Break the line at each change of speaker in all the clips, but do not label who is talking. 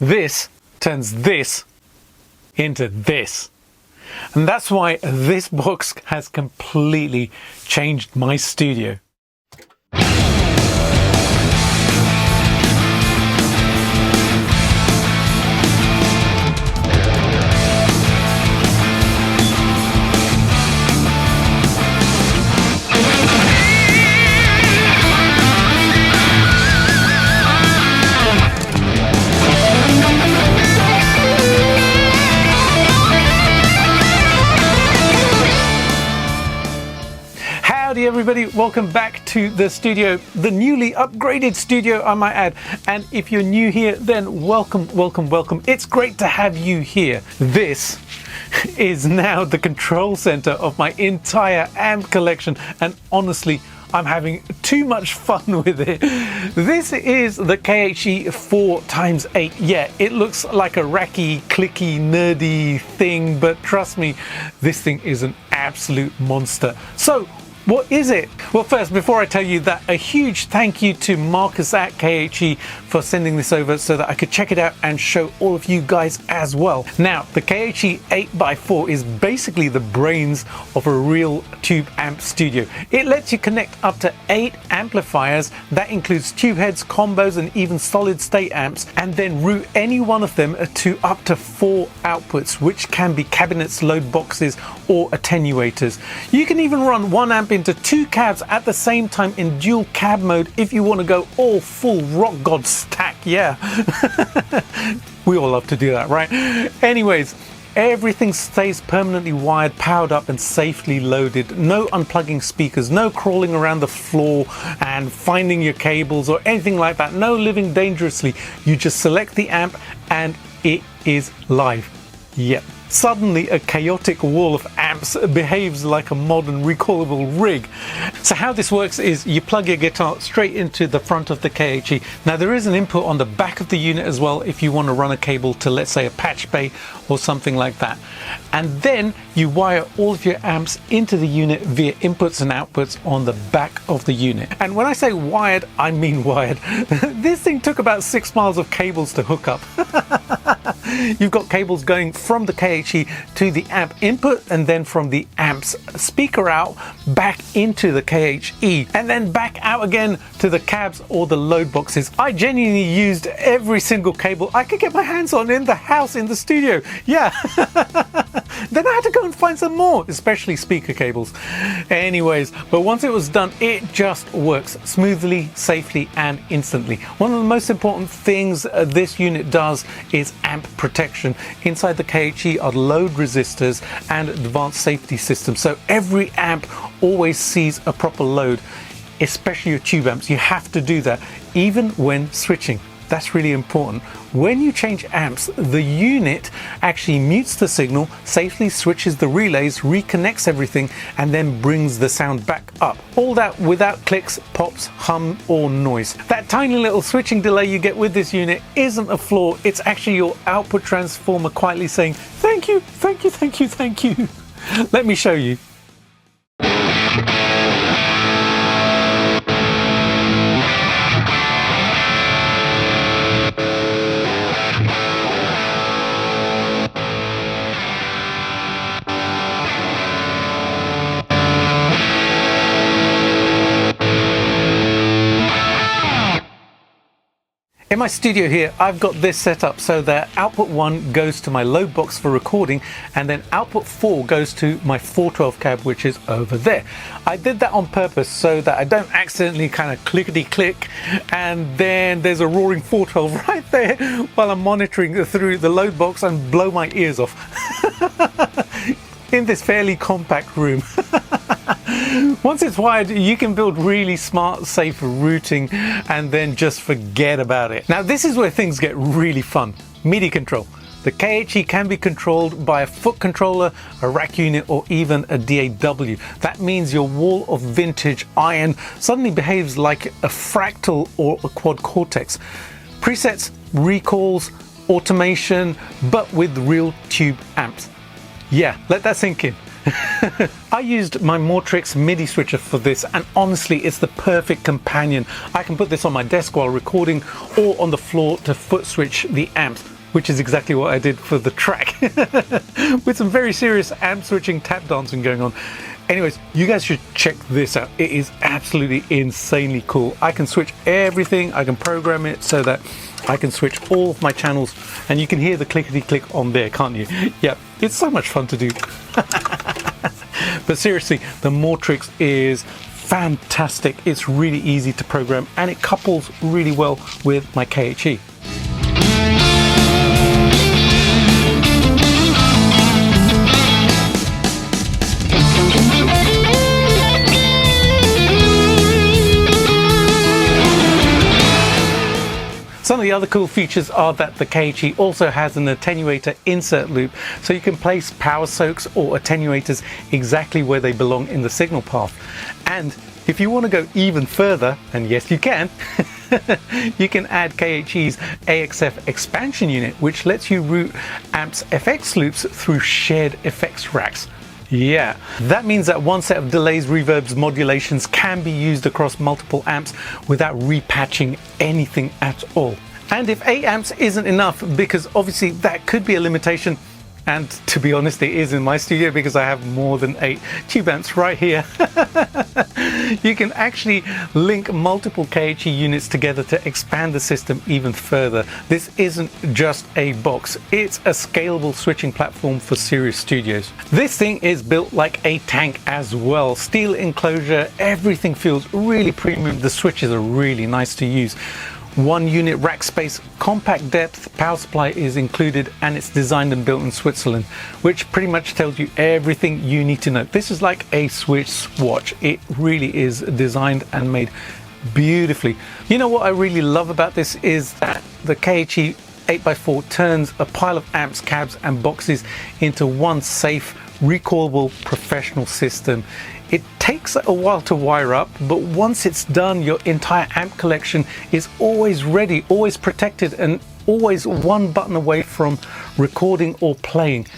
This turns this into this. And that's why this box has completely changed my studio. Howdy everybody, welcome back to the studio, the newly upgraded studio I might add. And if you're new here, then welcome. It's great to have you here. This is now the control center of my entire amp collection, and honestly, I'm having too much fun with it. This is the KHE 4x8. Yeah, it looks like a racky, clicky, nerdy thing, but trust me, this thing is an absolute monster. So, what is it? Well, first, before I tell you that, a huge thank you to Marcus at KHE for sending this over so that I could check it out and show all of you guys as well. Now, the KHE 8x4 is basically the brains of a real tube amp studio. It lets you connect up to 8 amplifiers. That includes tube heads, combos, and even solid state amps, and then route any one of them to up to 4 outputs, which can be cabinets, load boxes, or attenuators. You can even run one amp into 2 cabs at the same time in dual cab mode if you want to go all full rock god stack. Yeah. We all love to do that, right? Anyways, everything stays permanently wired, powered up, and safely loaded. No unplugging speakers, no crawling around the floor and finding your cables or anything like that. No living dangerously. You just select the amp and it is live. Yep. Suddenly a chaotic wall of amps behaves like a modern recallable rig. So how this works is you plug your guitar straight into the front of the KHE. Now there is an input on the back of the unit as well if you want to run a cable to, let's say, a patch bay or something like that. And then you wire all of your amps into the unit via inputs and outputs on the back of the unit. And when I say wired, I mean wired. This thing took about 6 miles of cables to hook up. You've got cables going from the KHE to the amp input, and then from the amp's speaker out back into the KHE, and then back out again to the cabs or the load boxes. I genuinely used every single cable I could get my hands on in the house, in the studio. Yeah. Then I had to go and find some more, especially speaker cables. Anyways, but once it was done, it just works smoothly, safely, and instantly. One of the most important things this unit does is amp protection. Inside the KHE are load resistors and advanced safety systems. So every amp always sees a proper load, especially your tube amps. You have to do that, even when switching. That's really important. When you change amps, the unit actually mutes the signal, safely switches the relays, reconnects everything, and then brings the sound back up. All that without clicks, pops, hum, or noise. That tiny little switching delay you get with this unit isn't a flaw. It's actually your output transformer quietly saying, "Thank you, thank you, thank you, thank you." Let me show you. In my studio here, I've got this set up so that output 1 goes to my load box for recording, and then output 4 goes to my 412 cab, which is over there. I did that on purpose so that I don't accidentally kind of clickety-click and then there's a roaring 412 right there while I'm monitoring through the load box and blow my ears off in this fairly compact room. Once it's wired, you can build really smart, safe routing and then just forget about it. Now, this is where things get really fun. MIDI control. The KHE can be controlled by a foot controller, a rack unit, or even a DAW. That means your wall of vintage iron suddenly behaves like a Fractal or a Quad Cortex. Presets, recalls, automation, but with real tube amps. Yeah, let that sink in. I used my Mortrix MIDI switcher for this, and honestly it's the perfect companion. I can put this on my desk while recording or on the floor to foot switch the amps, which is exactly what I did for the track with some very serious amp switching tap dancing going on. Anyways, you guys should check this out. It is absolutely insanely cool. I can switch everything. I can program it so that I can switch all of my channels, and you can hear the clickety click on there, can't you? Yeah, it's so much fun to do. But seriously, the Mortrix is fantastic. It's really easy to program, and it couples really well with my KHE. Some of the other cool features are that the KHE also has an attenuator insert loop, so you can place power soaks or attenuators exactly where they belong in the signal path. And if you want to go even further, and yes you can, you can add KHE's AXF expansion unit, which lets you route amps FX loops through shared effects racks. Yeah, that means that one set of delays, reverbs, modulations can be used across multiple amps without repatching anything at all. And if 8 amps isn't enough, because obviously that could be a limitation, and to be honest it is in my studio because I have more than 8 tube amps right here, you can actually link multiple KHE units together to expand the system even further. This isn't just a box, it's a scalable switching platform for serious studios. This thing is built like a tank as well. Steel enclosure, everything feels really premium. The switches are really nice to use. 1 unit rack space, compact depth, power supply is included, and it's designed and built in Switzerland, which pretty much tells you everything you need to know. This is like a Switch swatch. It really is designed and made beautifully. You know what I really love about this is that the KHE 8x4 turns a pile of amps, cabs and boxes into one safe, recallable professional system. It takes a while to wire up, but once it's done, your entire amp collection is always ready, always protected, and always one button away from recording or playing.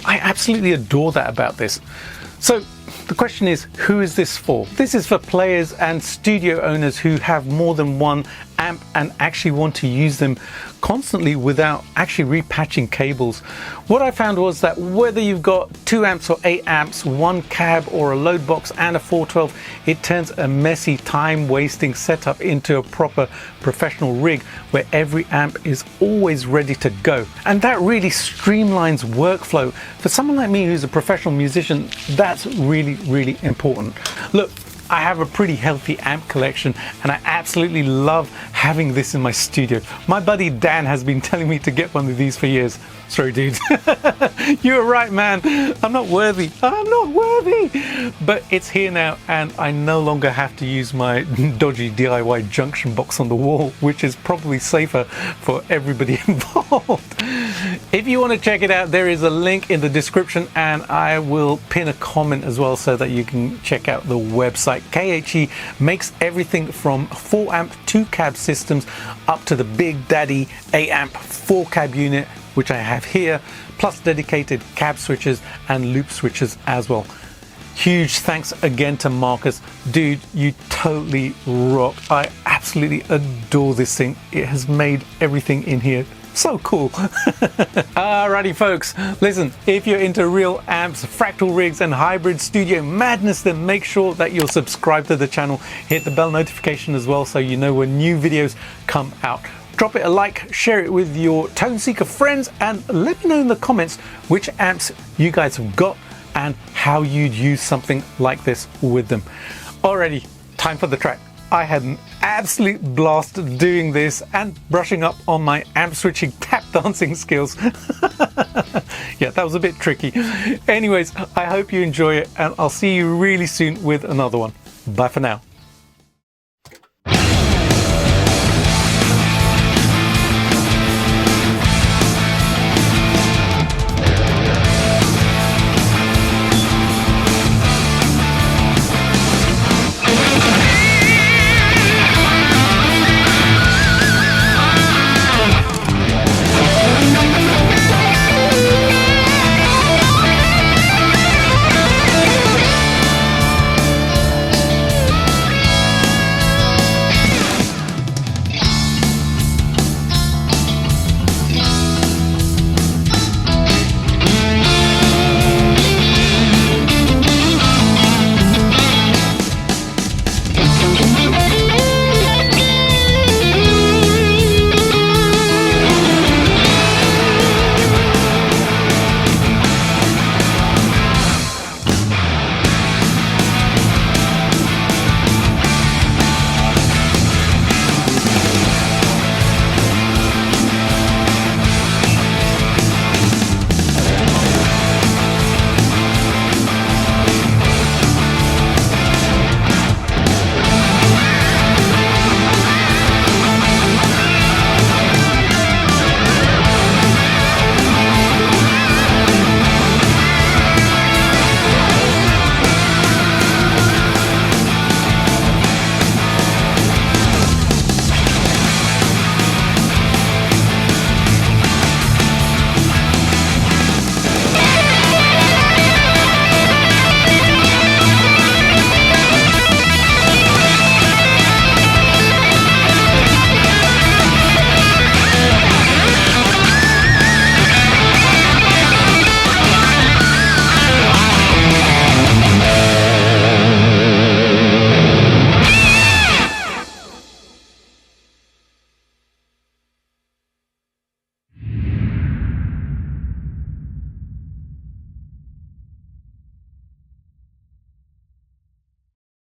I absolutely adore that about this. So the question is, who is this for? This is for players and studio owners who have more than one amp and actually want to use them constantly without actually repatching cables. What I found was that whether you've got 2 amps or 8 amps, 1 cab or a load box and a 412, it turns a messy, time-wasting setup into a proper professional rig where every amp is always ready to go. And that really streamlines workflow. For someone like me who's a professional musician, that's really important. Look, I have a pretty healthy amp collection and I absolutely love having this in my studio. My buddy Dan has been telling me to get one of these for years. Sorry dude, you were right man, I'm not worthy, but it's here now and I no longer have to use my dodgy DIY junction box on the wall, which is probably safer for everybody involved. If you want to check it out, there is a link in the description and I will pin a comment as well so that you can check out the website. KHE makes everything from 4 amp 2 cab systems up to the big daddy 8 amp 4 cab unit, which I have here, plus dedicated cab switches and loop switches as well. Huge thanks again to Marcus. Dude, you totally rock. I absolutely adore this thing. It has made everything in here so cool. Alrighty folks, listen, if you're into real amps, fractal rigs and hybrid studio madness, then make sure that you're subscribed to the channel. Hit the bell notification as well so you know when new videos come out. Drop it a like, share it with your tone seeker friends, and let me know in the comments which amps you guys have got and how you'd use something like this with them. Alrighty, time for the track. I had an absolute blast doing this and brushing up on my amp switching tap dancing skills. Yeah, that was a bit tricky. Anyways, I hope you enjoy it and I'll see you really soon with another one. Bye for now.